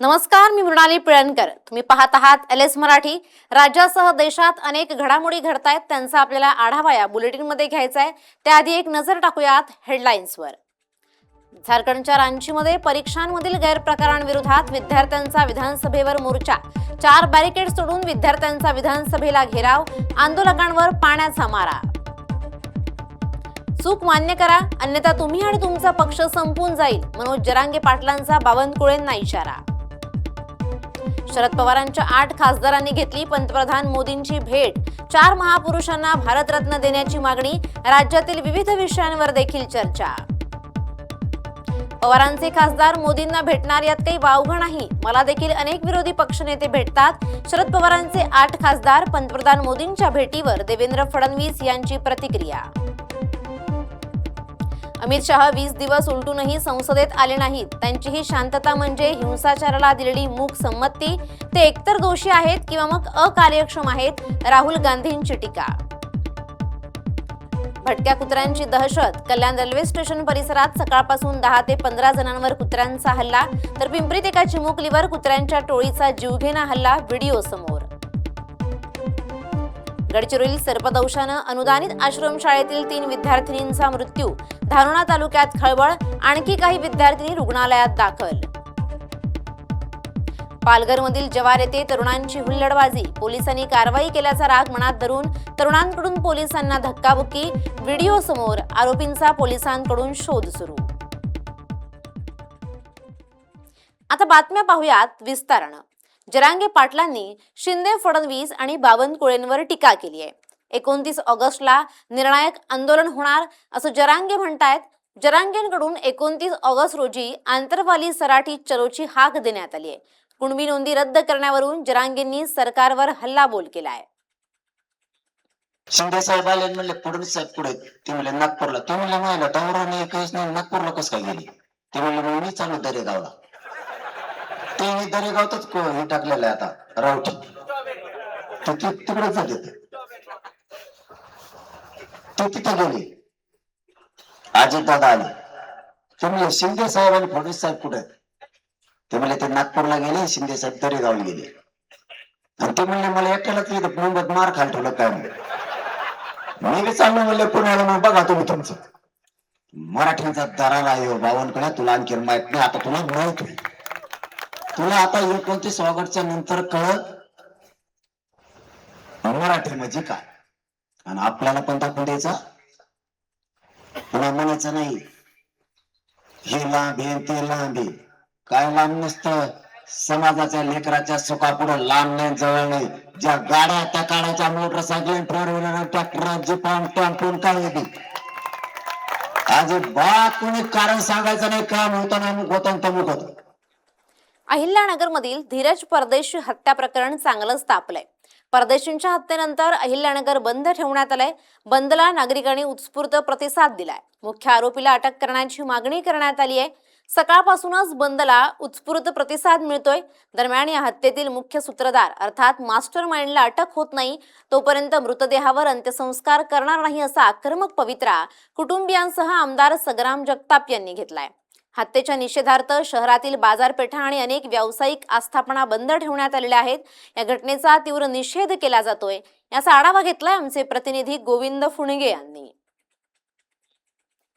नमस्कार, मी मृणाली पिळणकर. तुम्ही पाहत आहात LS मराठी. राज्यासह देशात अनेक घडामोडी घडतायत, त्यांचा आपल्याला आढावा या बुलेटिनमध्ये घ्यायचा आहे. त्याआधी एक नजर टाकूयात हेडलाईन्सवर. झारखंडच्या रांचीमध्ये परीक्षांमधील गैरप्रकारांविरोधात विद्यार्थ्यांचा विधानसभेवर मोर्चा. 4 बॅरिकेड सोडून विद्यार्थ्यांचा विधानसभेला घेराव. आंदोलकांवर पाण्याचा मारा. चूक मान्य करा, अन्यथा तुम्ही आणि तुमचा पक्ष संपून जाईल, मनोज जरांगे पाटलांचा बावनकुळेंना इशारा. शरद पवारांच्या 8 खासदारांनी घेतली पंतप्रधान मोदींची भेट. 4 महापुरुषांना भारतरत्न देण्याची मागणी. राज्यातील विविध विषयांवर देखील चर्चा. पवारांचे खासदार मोदींना भेटणार यात काही वावगं नाही. मला देखील अनेक विरोधी पक्षनेते भेटतात. शरद पवारांचे 8 खासदार पंतप्रधान मोदींच्या भेटीवर देवेंद्र फडणवीस यांची प्रतिक्रिया. अमित शहा 20 दिवस उलटूनही संसदेत आले नाहीत. त्यांची ही शांतता म्हणजे हिंसाचाराला दिलेली मूक संमती. ते एकतर दोषी आहेत किंवा मग अकार्यक्षम आहेत. राहुल गांधींची टीका. भटक्या कुत्र्यांची दहशत. कल्याण रेल्वे स्टेशन परिसरात सकाळपासून 10 ते 15 जणांवर कुत्र्यांचा हल्ला, तर पिंपरीत एका चिमुकलीवर कुत्र्यांच्या टोळीचा जीवघेणा हल्ला. व्हिडिओ समोर. गडचिरोली सर्पदंशानं अनुदानित आश्रमशाळेतील 3 विद्यार्थिनींचा मृत्यू. धारोणा तालुक्यात खळबळ. आणखी काही विद्यार्थिनी रुग्णालयात दाखल. पालघरमधील जव्हार येथे तरुणांची हुल्लडबाजी. पोलिसांनी कारवाई केल्याचा राग मनात धरून तरुणांकडून पोलिसांना धक्काबुक्की. व्हिडिओ समोर. आरोपींचा पोलिसांकडून शोध सुरू. आता बातम्या पाहूयात विस्तारानं. जरांगे पाटलांनी शिंदे, फडणवीस आणि बावनकुळेंवर टीका केली आहे. 29 ऑगस्टला निर्णायक आंदोलन होणार असं जरांगे म्हणतायत. जरांगेंकडून 29 ऑगस्ट रोजी आंतरवाली सराठी चलोची हाक देण्यात आली आहे. कुणबी नोंदी रद्द करण्यावरून जरांगेंनी सरकारवर हल्लाबोल केलाय. शिंदे साहेब आले म्हणले फडणवीस साहेब पुढे. ते म्हणले नागपूरला. तो म्हणले मला टावराने काहीच नाही, नागपूरला कसं काय गेली? ते म्हणले मी चालू दरेगावला. ते दरेगावतच हे टाकलेलं आहे आता रावटी. तिकडेच जाते ते तिथे गेले. अजित दादा आले. ते म्हणले शिंदे साहेब आणि फडणवीस साहेब कुठे? ते म्हणले ते नागपूरला गेले, शिंदे साहेब दरेगावला गेले. आणि ते म्हणले मला एकट्यालाच येतं मुंबईत मार खाल ठेवलं काय म्हणले. मी बी चाललो म्हणले पुण्याला. मग बघा तुम्ही तुमचं मराठीचा दराला येऊ बावनकडे. तुला आणखी माहित नाही, आता तुला माहित नाही. तुला आता 29 ऑगस्टच्या नंतर कळत मराठी म्हणजे काय. आणि आपल्याला पण दाखवून द्यायचा. पुन्हा म्हणायचं नाही हे लांब हे ते लांब आहे. काय लांब नसतं. समाजाच्या लेकराच्या सुखापुढे लांब नाही, जवळ नाही. ज्या गाड्या त्या काढायच्या, मोटरसायकल, फोर व्हीलर, ट्रॅक्टर, जीपन, टेम्पोन काय येते. अजिबात कोणी कारण सांगायचं नाही. काम होतं ना मुख होतं तमुक होतं. अहिल्यानगरमधील धीरज परदेशी हत्या प्रकरण चांगलंच तापलंय. परदेशींच्या हत्येनंतर अहिल्यानगर बंद ठेवण्यात आलंय. बंदला नागरिकांनी उत्स्फूर्त प्रतिसाद दिलाय. मुख्य आरोपीला अटक करण्याची मागणी करण्यात आली आहे. सकाळपासूनच बंदला उत्स्फूर्त प्रतिसाद मिळतोय. दरम्यान या हत्येतील मुख्य सूत्रधार अर्थात मास्टर माइंडला अटक होत नाही तोपर्यंत मृतदेहावर अंत्यसंस्कार करणार नाही असा आक्रमक पवित्रा कुटुंबियांसह आमदार सगराम जगताप यांनी घेतलाय. हत्येच्या निषेधार्थ शहरातील बाजारपेठा आणि अनेक व्यावसायिक आस्थापना बंद ठेवण्यात आलेल्या आहेत. या घटनेचा तीव्र निषेध केला जातोय. याचा आढावा घेतलाय आमचे प्रतिनिधी गोविंद फुणगे यांनी.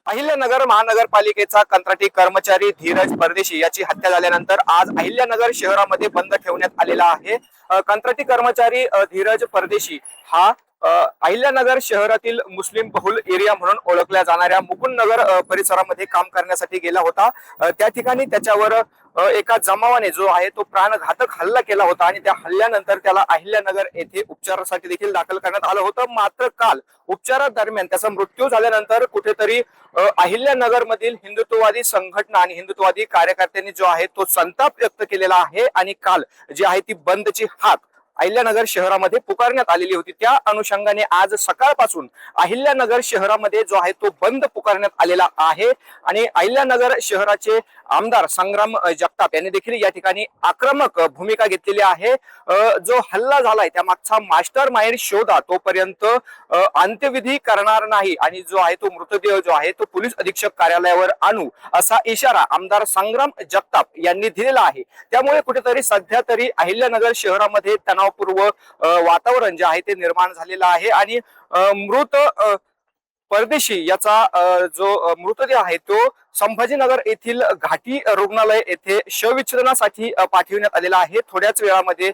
अहिल्यानगर महानगरपालिकेचा कंत्राटी कर्मचारी धीरज परदेशी याची हत्या झाल्यानंतर आज अहिल्यानगर शहरामध्ये बंद ठेवण्यात आलेला आहे. कंत्राटी कर्मचारी धीरज परदेशी हा अहिल्यानगर शहरातील मुस्लिम बहुल एरिया म्हणून ओळखल्या जाणाऱ्या मुकुंदनगर परिसरामध्ये काम करण्यासाठी गेला होता. त्या ठिकाणी त्याच्यावर एका जमावाने जो आहे तो प्राणघातक हल्ला केला होता आणि त्या हल्ल्यानंतर त्याला अहिल्यानगर येथे उपचारासाठी देखील दाखल करण्यात आलं होतं. मात्र काल उपचारादरम्यान त्याचा मृत्यू झाल्यानंतर कुठेतरी अहिल्यानगर मधील हिंदुत्ववादी संघटना आणि हिंदुत्ववादी कार्यकर्त्यांनी जो आहे तो संताप व्यक्त केलेला आहे आणि काल जी आहे ती बंदची हाक अहिल्यानगर शहरामध्ये पुकारण्यात आलेली होती. त्या अनुषंगाने आज सकाळपासून अहिल्यानगर शहरामध्ये जो आहे तो बंद पुकारण्यात आलेला आहे आणि अहिल्यानगर शहराचे आमदार संग्राम जगताप यांनी देखील या ठिकाणी आक्रमक भूमिका घेतलेली आहे. जो हल्ला झालाय त्या मागचा मास्टर माइंड शोधा, तोपर्यंत अंत्यविधी करणार नाही आणि जो आहे तो मृतदेह जो आहे तो पोलीस अधीक्षक कार्यालयावर आणू असा इशारा आमदार संग्राम जगताप यांनी दिलेला आहे. त्यामुळे कुठेतरी सध्या तरी अहिल्यानगर शहरामध्ये तणावपूर्व वातावरण जे आहे ते निर्माण झालेलं आहे आणि मृत परदेशी याचा जो मृतदेह आहे तो संभाजीनगर येथील घाटी रुग्णालय येथे शवविच्छेदनासाठी पाठविण्यात आलेला आहे. थोड्याच वेळामध्ये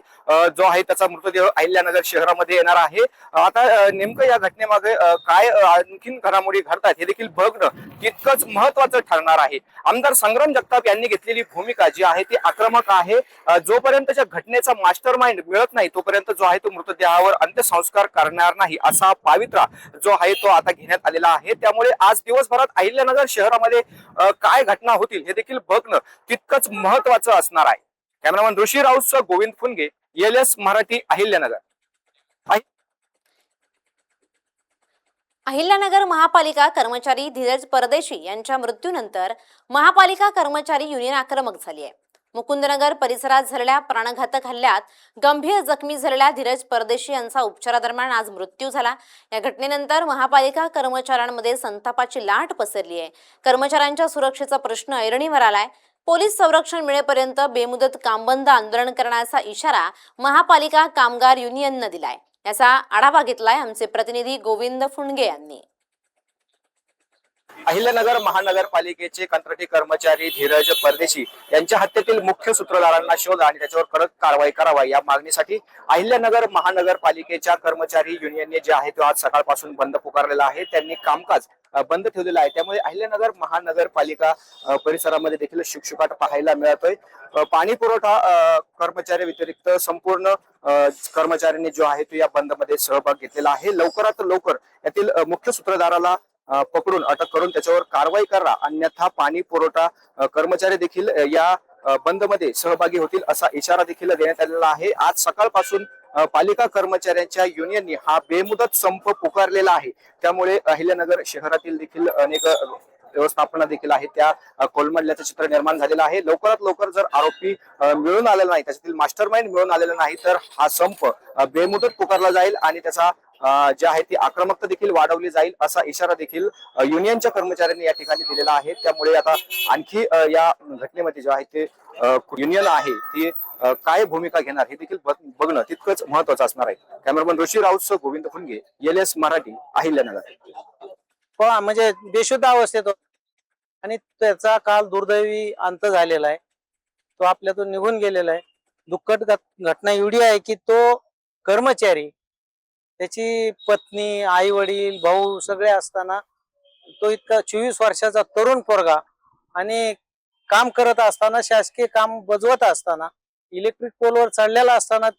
जो आहे त्याचा मृतदेह अहिल्यानगर शहरामध्ये येणार आहे. आता नेमकं या घटनेमागे काय आणखीन घडामोडी घडतात हे देखील बघणं तितकंच महत्वाचं ठरणार आहे. आमदार संग्राम जगताप यांनी घेतलेली भूमिका जी आहे ती आक्रमक आहे. जोपर्यंतच्या घटनेचा मास्टर माइंड मिळत नाही तोपर्यंत जो आहे तो मृतदेहावर अंत्यसंस्कार करणार नाही असा पावित्रा जो आहे तो आता घेण्यात आलेला आहे. त्यामुळे आज दिवसभरात अहिल्यानगर शहरामध्ये काय घटना होतील हे देखील बघणं तितकंच महत्वाचं असणार आहे. कॅमेरामॅन ऋषी राऊत, गोविंद फुनगे, LS मराठी, अहिल्यानगर. अहिल्यानगर महापालिका कर्मचारी धीरज परदेशी यांच्या मृत्यूनंतर महापालिका कर्मचारी युनियन आक्रमक झाली आहे. मुकुंदनगर परिसरात झालेल्या प्राणघातक हल्ल्यात गंभीर जखमी झालेल्या धीरज परदेशी यांचा उपचारादरम्यान आज मृत्यू झाला. या घटनेनंतर महापालिका कर्मचाऱ्यांमध्ये संतापाची लाट पसरली आहे. कर्मचाऱ्यांच्या सुरक्षेचा प्रश्न ऐरणीवर आलाय. पोलीस संरक्षण मिळेपर्यंत बेमुदत कामबंद आंदोलन करण्याचा इशारा महापालिका कामगार युनियननं दिलाय. याचा आढावा घेतलाय आमचे प्रतिनिधी गोविंद फुंडगे यांनी. अहिल्यानगर महानगरपालिकेचे कंत्राटी कर्मचारी धीरज परदेशी यांच्या हत्येतील मुख्य सूत्रधारांना शोध आणि त्याच्यावर कडक कारवाई करावा या मागणीसाठी अहिल्यानगर महानगरपालिकेच्या कर्मचारी युनियनने जे आहे तो आज सकाळपासून बंद पुकारलेला आहे. त्यांनी कामकाज बंद ठेवलेलं आहे. त्यामुळे अहिल्यानगर महानगरपालिका परिसरामध्ये देखील शुकशुकाट पाहायला मिळतोय. पाणी पुरवठा कर्मचारी व्यतिरिक्त संपूर्ण कर्मचाऱ्यांनी जो आहे तो या बंद मध्ये सहभाग घेतलेला आहे. लवकरात लवकर यातील मुख्य सूत्रधाराला पकडून अटक करून त्याच्यावर कारवाई करा, अन्यथा पाणी पुरवठा कर्मचारी देखील या बंद मध्ये सहभागी होतील असा इशारा देखील देण्यात आलेला आहे. आज सकाळपासून पालिका कर्मचाऱ्यांच्या युनियननी हा बेमुदत संप पुकारलेला आहे. त्यामुळे अहिल्यानगर शहरातील देखील अनेक व्यवस्थापना देखील आहे त्या कोलमडल्याचं चित्र निर्माण झालेलं आहे. लवकरात लवकर जर आरोपी मिळून आलेला नाही, त्याच्यातील मास्टर माइंड मिळून आलेला नाही तर हा संप बेमुदत पुकारला जाईल आणि त्याचा जे आहे ती आक्रमकता देखील वाढवली जाईल असा इशारा देखील युनियनच्या कर्मचाऱ्यांनी या ठिकाणी दिलेला आहे. त्यामुळे आता आणखी या घटनेमध्ये जे आहे ते युनियन आहे ती काय भूमिका घेणार हे देखील बघणं तितकंच महत्वाचं असणार आहे. कॅमेरामन ऋषी राऊत, गोविंद फुनगे, LS मराठी, अहिल्यानगर. म्हणजे बेशुद्ध अवस्थेत आणि त्याचा काल दुर्दैवी अंत झालेला आहे. तो आपल्यातून निघून गेलेला आहे. दुःखद घटना एवढी आहे की तो कर्मचारी, त्याची पत्नी, आई वडील, भाऊ सगळे असताना तो इतका 24 वर्षाचा तरुण पोरगा आणि काम करत असताना, शासकीय काम बजवत असताना, इलेक्ट्रिक पोलवर चढलेला असताना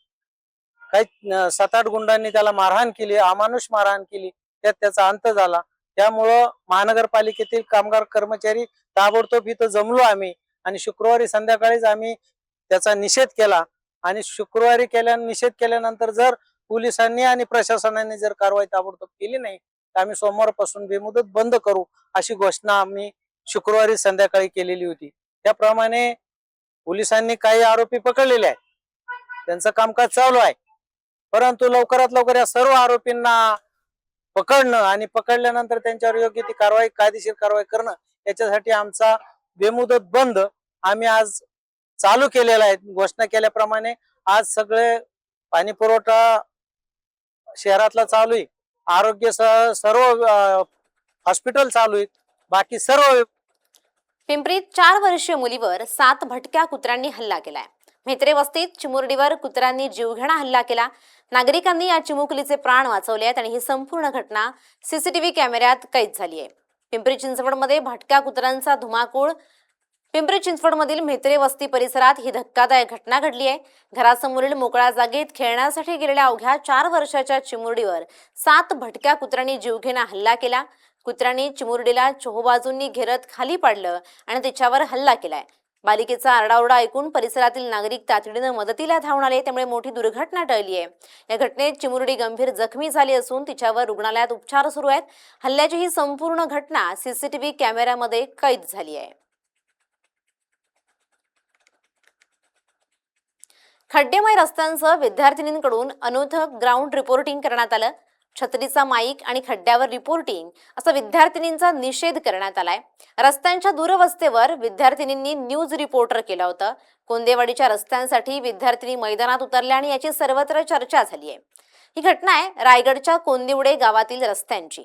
काही 7-8 गुंडांनी त्याला मारहाण केली, अमानुष मारहाण केली. त्यात त्याचा अंत झाला. त्यामुळं महानगरपालिकेतील कामगार कर्मचारी ताबडतोब इथं जमलो आम्ही आणि शुक्रवारी संध्याकाळीच आम्ही त्याचा निषेध केला आणि शुक्रवारी निषेध केल्यानंतर जर पोलिसांनी आणि प्रशासनाने जर कारवाई ताबडतोब केली नाही तर आम्ही सोमवारपासून बेमुदत बंद करू अशी घोषणा आम्ही शुक्रवारी संध्याकाळी केलेली होती. त्याप्रमाणे पोलिसांनी काही आरोपी पकडलेले आहेत, त्यांचं कामकाज चालू आहे. परंतु लवकरात लवकर या सर्व आरोपींना पकडणं आणि पकडल्यानंतर त्यांच्यावर योग्य ती कारवाई, कायदेशीर कारवाई करणं, याच्यासाठी आमचा बेमुदत बंद आम्ही आज चालू केलेला आहे. घोषणा केल्याप्रमाणे आज सगळे पाणी पुरवठा शहरातला चालू आहे, आरोग्य सर्व हॉस्पिटल चालू आहेत, बाकी सर्व. पिंपरीत 4 वर्षीय मुलीवर 7 भटक्या कुत्र्यांनी हल्ला केलाय. म्हेत्रे वस्तीत चिमुरडीवर कुत्र्यांनी जीवघेणा हल्ला केला. नागरिकांनी या चिमुकलीचे प्राण वाचवले आहेत आणि ही संपूर्ण घटना CCTV कॅमेऱ्यात कैद झाली आहे. पिंपरी चिंचवडमध्ये भटक्या कुत्र्यांचा धुमाकूळ. पिंपरी चिंचवडमधील म्हेत्रे वस्ती परिसरात ही धक्कादायक घटना घडली आहे. घरासमोरील मोकळ्या जागेत खेळण्यासाठी गेलेल्या अवघ्या 4 वर्षाच्या चिमुरडीवर 7 भटक्या कुत्र्यांनी जीवघेणा हल्ला केला. कुत्र्यांनी चिमुरडीला चोहोबाजूंनी घेरत खाली पाडलं आणि तिच्यावर हल्ला केलाय. बालिकेचा आरडाओरडा ऐकून परिसरातील नागरिक तातडीनं मदतीला धावून आले, त्यामुळे मोठी दुर्घटना टळली आहे. या घटनेत चिमुरडी गंभीर जखमी झाली असून तिच्यावर रुग्णालयात उपचार सुरू आहेत. हल्ल्याची ही संपूर्ण घटना सीसीटीव्ही कॅमेऱ्यामध्ये कैद झाली आहे. खड्डेमय रस्त्यांसह विद्यार्थिनींकडून अनोखं ग्राउंड रिपोर्टिंग करण्यात आलं. छत्रीचा माईक आणि खड्ड्यावर रिपोर्टिंग असा विद्यार्थिनींचा निषेध करण्यात आलाय. रस्त्यांच्या दुरवस्थेवर विद्यार्थिनींनी न्यूज रिपोर्टर केलं होतं. कोंदेवाडीच्या रस्त्यांसाठी विद्यार्थिनी मैदानात उतरल्या आणि याची सर्वत्र चर्चा झाली आहे. ही घटना आहे रायगडच्या कोंदिवडे गावातील रस्त्यांची.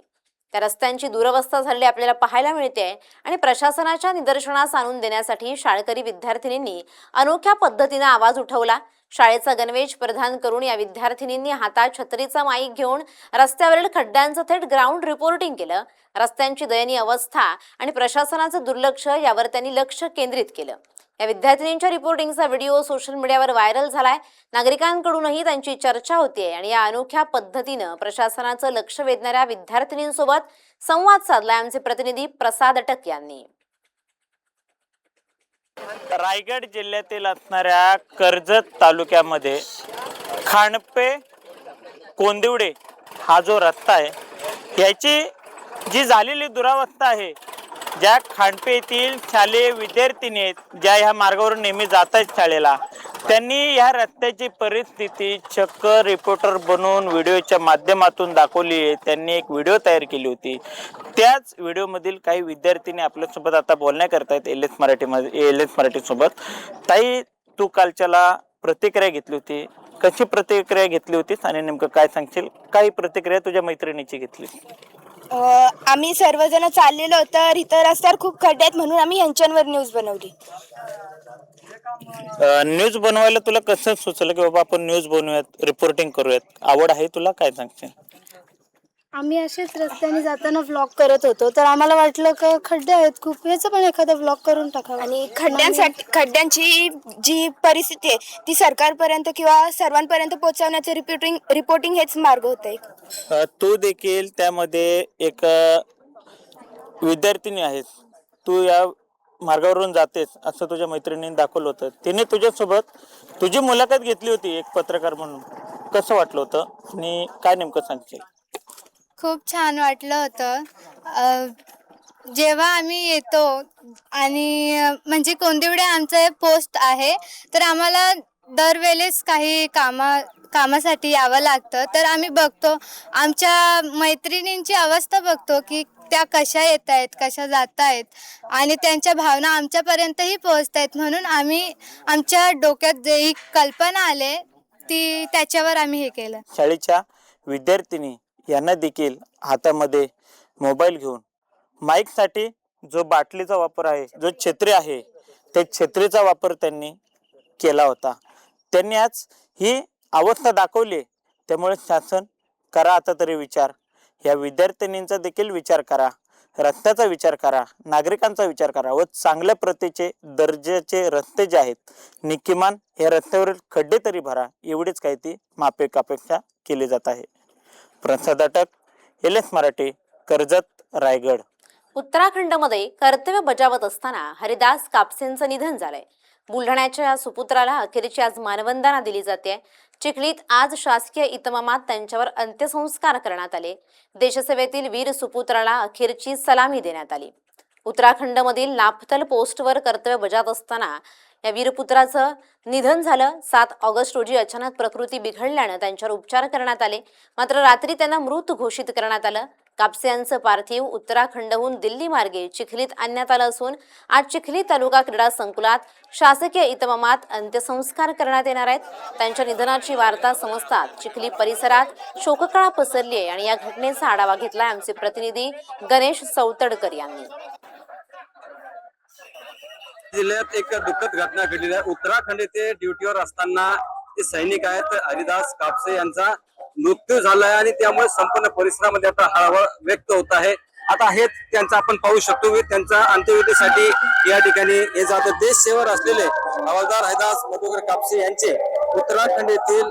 त्या रस्त्यांची दुरवस्था झालेली आपल्याला पाहायला मिळते आणि प्रशासनाच्या निदर्शनास आणून देण्यासाठी शाळकरी विद्यार्थिनींनी अनोख्या पद्धतीने आवाज उठवला. शाळेचा गणवेश परिधान करून या विद्यार्थिनींनी हातात छत्रीचा माईक घेऊन रस्त्यावरील खड्ड्यांचं थेट ग्राउंड रिपोर्टिंग केलं. रस्त्यांची दयनीय अवस्था आणि प्रशासनाचं दुर्लक्ष यावर त्यांनी लक्ष केंद्रित केलं. या विद्यार्थिनींच्या रिपोर्टिंगचा व्हिडिओ सोशल मीडियावर व्हायरल झालाय. नागरिकांकडूनही त्यांची चर्चा होतीये आणि या अनोख्या पद्धतीनं प्रशासनाचं लक्ष वेधणाऱ्या विद्यार्थिनींसोबत संवाद साधलाय आमचे प्रतिनिधी प्रसाद अटक यांनी. रायगड जिल्ह्यातील असणाऱ्या कर्जत तालुक्यामध्ये खांडपे कोंदिवडे हा जो रस्ता आहे याची जी झालेली दुरावस्था आहे, ज्या खांडपे येथील शालेय विद्यार्थिनी आहेत ज्या ह्या मार्गावरून नेहमी जात आहेत शाळेला, त्यांनी ह्या रस्त्याची परिस्थिती चक्क रिपोर्टर बनवून व्हिडिओच्या माध्यमातून दाखवली आहे. त्यांनी एक व्हिडिओ तयार केली होती. त्याच व्हिडिओमधील काही विद्यार्थिनी आपल्यासोबत आता बोलण्याकरता आहेत एल एस मराठी सोबत. ताई, तू कालच्याला प्रतिक्रिया घेतली होती, कशी प्रतिक्रिया घेतली होतीस आणि नेमकं काय सांगशील? काही प्रतिक्रिया तुझ्या मैत्रिणीची घेतली? आम्ही सर्वजण चाललेलो तर इथं रस्त्यावर खूप खड्डे आहेत म्हणून आम्ही यांच्यावर न्यूज बनवली. न्यूज बनवायला तुला कसं सुचलं की बाबा आपण न्यूज बनवूयात, रिपोर्टिंग करूयात? आवड आहे तुला? काय सांगशील? आम्ही असेच रस्त्याने जाताना व्लॉग करत होतो तर आम्हाला वाटलं का खड्डे आहेत खूप, याचं पण एखादा व्लॉग करून टाकावा. आणि खड्ड्यांची जी परिस्थिती आहे ती सरकारपर्यंत किंवा सर्वांपर्यंत पोहोचवण्याचे रिपोर्टिंग हेच मार्ग होते. तू देखील त्यामध्ये एक विद्यार्थिनी आहेस, तू या मार्गावरून जातेस असं तुझ्या मैत्रिणीने दाखवलं होतं. तिने तुझ्यासोबत तुझी मुलाखत घेतली होती एक पत्रकार म्हणून. कसं वाटलं होतं आणि काय नेमकं सांगशील? खूप छान वाटलं होतं. जेव्हा आम्ही येतो आणि म्हणजे कोंदिवडे आमचं पोस्ट आहे तर आम्हाला दरवेळेस काही कामासाठी यावं लागतं, तर आम्ही बघतो आमच्या मैत्रिणींची अवस्था बघतो की त्या कशा येत आहेत, कशा जात आहेत आणि त्यांच्या भावना आमच्यापर्यंतही पोहोचत आहेत. म्हणून आम्ही आमच्या डोक्यात जे कल्पना आले ती त्याच्यावर आम्ही हे केलं. शाळेच्या विद्यार्थिनी यांना देखील हातामध्ये मोबाईल घेऊन माईकसाठी जो बाटलीचा वापर आहे, जो छत्री आहे, त्या छत्रीचा वापर त्यांनी केला होता. त्यांनी आज ही अवस्था दाखवली. त्यामुळे शासन करा आता तरी विचार, या विद्यार्थिनींचा देखील विचार करा, रस्त्याचा विचार करा, नागरिकांचा विचार करा व चांगल्या प्रतीचे दर्जाचे रस्ते जे आहेत निकिमान या रस्त्यावरील खड्डे तरी भरा, एवढीच काही ती माफक अपेक्षा केली जात आहे. प्रसाद अटक, एल एस मराठी, कर्जत, रायगड. उत्तराखंडमध्ये कर्तव्य बजावत असताना हरिदास कापसेंचं निधन झालंय. बुलढाण्याच्या सुपुत्राला अखेरची आज मानवंदना दिली जाते. चिखलीत आज शासकीय इतमामात त्यांच्यावर अंत्यसंस्कार करण्यात आले. देशसेवेतील वीर सुपुत्राला अखेरची सलामी देण्यात आली. उत्तराखंडमधील नाफतल पोस्टवर कर्तव्य बजावत असताना या वीरपुत्राचं निधन झालं. 7 ऑगस्ट रोजी अचानक प्रकृती बिघडल्यानं त्यांच्यावर उपचार करण्यात आले, मात्र रात्री त्यांना मृत घोषित करण्यात आलं. कापसे यांचं पार्थिव उत्तराखंडहून दिल्ली मार्गे चिखलीत आणण्यात आलं असून आज चिखली तालुका क्रीडा संकुलात शासकीय इतमामात अंत्यसंस्कार करण्यात येणार आहेत. त्यांच्या निधनाची वार्ता समजतात चिखली परिसरात शोककळा पसरली आहे आणि या घटनेचा आढावा घेतलाय आमचे प्रतिनिधी गणेश सौतडकर यांनी. जिल्ह्यात एक दुःखद घटना घडलेली आहे. उत्तराखंड येथे ड्युटीवर असताना ते सैनिक आहेत हरिदास कापसे यांचा मृत्यू झालाय आणि त्यामुळे संपूर्ण परिसरामध्ये आता हळहळ व्यक्त होत आहे. आता हे त्यांचा आपण पाहू शकतो की त्यांच्या अंत्यविधीसाठी या ठिकाणी हे जात देश सेवेवर असलेले हवालदार हरिदास मधुकर कापसे यांचे उत्तराखंड येथील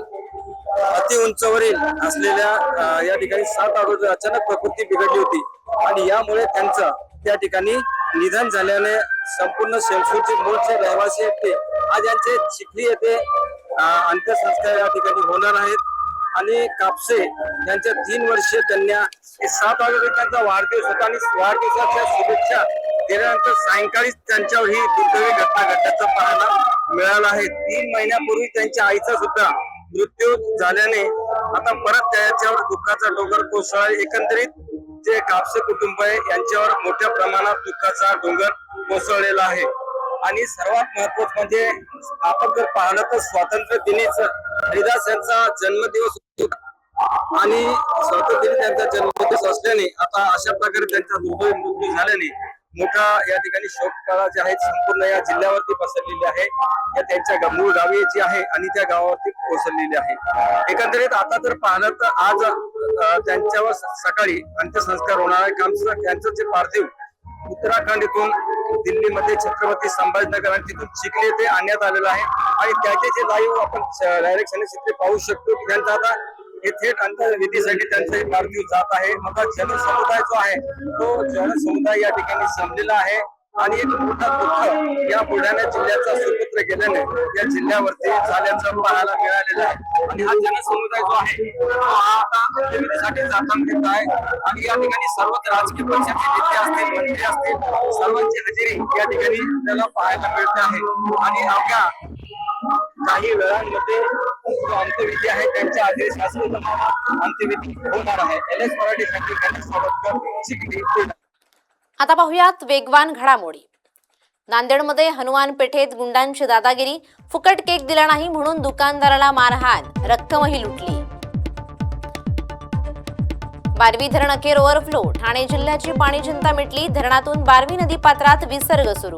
अति उंचवरील असलेल्या या ठिकाणी 7 ऑगस्ट अचानक प्रकृती बिघडली होती आणि यामुळे त्यांचं त्या ठिकाणी निधन झाल्याने संपूर्ण शेमसूरचे मूळचे रहिवासी आहेत ते आज यांचे चिखली येथे अंत्यसंस्कार या ठिकाणी होणार आहेत. आणि कापसे यांच्या 3 वर्षीय कन्या 7 ऑगस्ट त्यांचा वाढदिवस होता आणि वाढदिवसाच्या शुभेच्छा दिल्यानंतर सायंकाळी त्यांच्यावर ही दुर्दैवी घटना घडल्याचं पाहायला मिळालं आहे. 3 महिन्यापूर्वी त्यांच्या आईचा सुद्धा मृत्यू झाल्याने आता परत त्याच्यावर दुःखाचा डोंगर कोसळला. एकंदरीत जे कापसे कुटुंब आहे यांच्यावर मोठ्या प्रमाणात दुःखाचा डोंगर कोसळलेला आहे. आणि सर्वात महत्वाचं म्हणजे आपण जर पाहिलं तर स्वातंत्र्य दिनीच हरिदास यांचा जन्मदिवस होता आणि स्वातंत्र्य दिनी त्यांचा जन्मदिवस असल्याने आता अशा प्रकारे त्यांचा दुर्दैवी मृत्यू झाल्याने मोठा या ठिकाणी शोककळा जी आहे संपूर्ण या जिल्ह्यावरती पसरलेली आहे. या त्यांच्या मूळ गावी जी आहे आणि त्या गावावरती कोसळलेली आहे. एकंदरीत आता जर पाहिलं तर आज त्यांच्यावर सकाळी अंत्यसंस्कार होणार आहे. त्यांचं जे पार्थिव उत्तराखंड इथून दिल्लीमध्ये छत्रपती संभाजीनगर आणि तिथून चिखली येथे आणण्यात आलेलं आहे. आणि त्याचे जे लाईव्ह आपण डायरेक्ट चित्र पाहू शकतो की त्यांचा आता हे थेट अंत्यविधीसाठी त्यांचं पार्थिव जात आहे. आता जनसमुदाय जो आहे तो जनसमुदाय या ठिकाणी जमलेला आहे आणि एक मोठा दुःख या बुलढाणा जिल्ह्याचा सुपुत्र गेल्याने या जिल्ह्यावरती झाल्याचं पाहायला मिळालेलं आहे. आणि हा जनसमुदाय जो आहे तो आता अंत्यविधीसाठी जाताना दिसत आहे. आणि या ठिकाणी सर्वच राजकीय पक्षाचे नेते असतील, मंत्री असतील, सर्वांची हजेरी या ठिकाणी आपल्याला पाहायला मिळते आहे. आणि अवघ्या काही वेळांमध्ये जो अंत्यविधी आहे त्यांच्या आधी शासनाचा अंत्यविधी होणार आहे. LS मराठीसाठी गणेश सावरकर, चिखली, बुलढाणा. आता पाहुयात वेगवान घडामोडी. नांदेडमध्ये हनुमान पेठेत गुंडांची दादागिरी. फुकट केक दिला नाही म्हणून दुकानदाराला मारहाण, रक्कमही लुटली. बारवी धरण अखेर ओव्हरफ्लो. ठाणे जिल्ह्याची पाणी चिंता मिटली. धरणातून बारवी नदीपात्रात विसर्ग सुरू.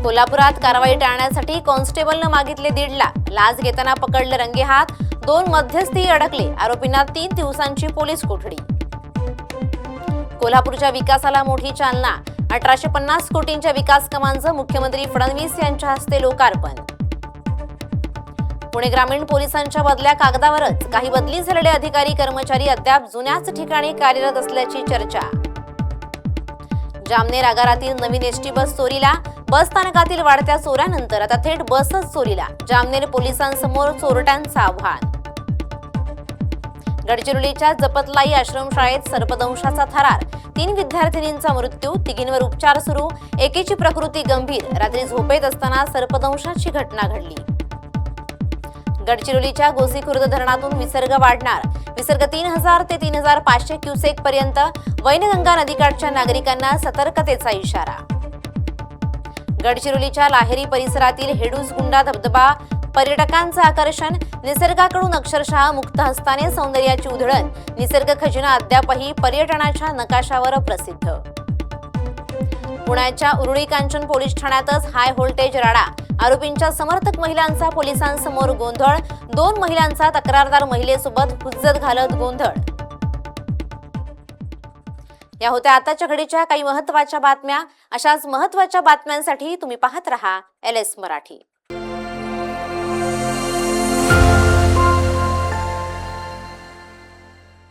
कोल्हापुरात कारवाई टाळण्यासाठी कॉन्स्टेबलनं मागितले 1.5 लाख. लाच घेताना पकडलं रंगेहात. 2 मध्यस्थी अडकले. आरोपींना 3 दिवसांची पोलीस कोठडी. कोल्हापूरच्या विकासाला मोठी चालना. 1850 कोटींच्या विकास कामांचं मुख्यमंत्री फडणवीस यांच्या हस्ते लोकार्पण. पुणे ग्रामीण पोलिसांच्या बदल्या कागदावरच. काही बदली झालेले अधिकारी कर्मचारी अद्याप जुन्याच ठिकाणी कार्यरत असल्याची चर्चा. जामनेर आगारातील नवीन एसटी बस चोरीला. बस स्थानकातील वाढत्या चोऱ्यानंतर आता थेट बसच चोरीला. जामनेर पोलिसांसमोर चोरट्यांचं आव्हान. गडचिरोलीच्या जपतलाई आश्रमशाळेत सर्पदंशाचा थरार. 3 विद्यार्थिनींचा मृत्यू. 3घींवर उपचार सुरू. एकीची प्रकृती गंभीर. रात्री झोपेत असताना सर्पदंशाची घटना घडली. गडचिरोलीच्या गोसीखुर्द धरणातून विसर्ग वाढणार. विसर्ग 3000 ते 3500 क्युसेक पर्यंत. वैनगंगा नदीकाठच्या नागरिकांना सतर्कतेचा इशारा. गडचिरोलीच्या लाहेरी परिसरातील हेडूसगुंडा धबधबा पर्यटकांचं आकर्षण. निसर्गाकडून अक्षरशः मुक्त हस्ताने सौंदर्याची उधळण. निसर्ग खजिना अद्यापही पर्यटनाच्या नकाशावर प्रसिद्ध. पुण्याच्या उरुळी कांचन पोलीस ठाण्यातच हाय व्होल्टेज राडा. आरोपींच्या समर्थक महिलांचा पोलिसांसमोर गोंधळ. 2 महिलांचा तक्रारदार महिलेसोबत हुज्जत घालत गोंधळ. या होत्या आताच्या घडीच्या काही महत्त्वाच्या बातम्या. अशाच महत्त्वाच्या बातम्यांसाठी तुम्ही पाहत रहा LS मराठी.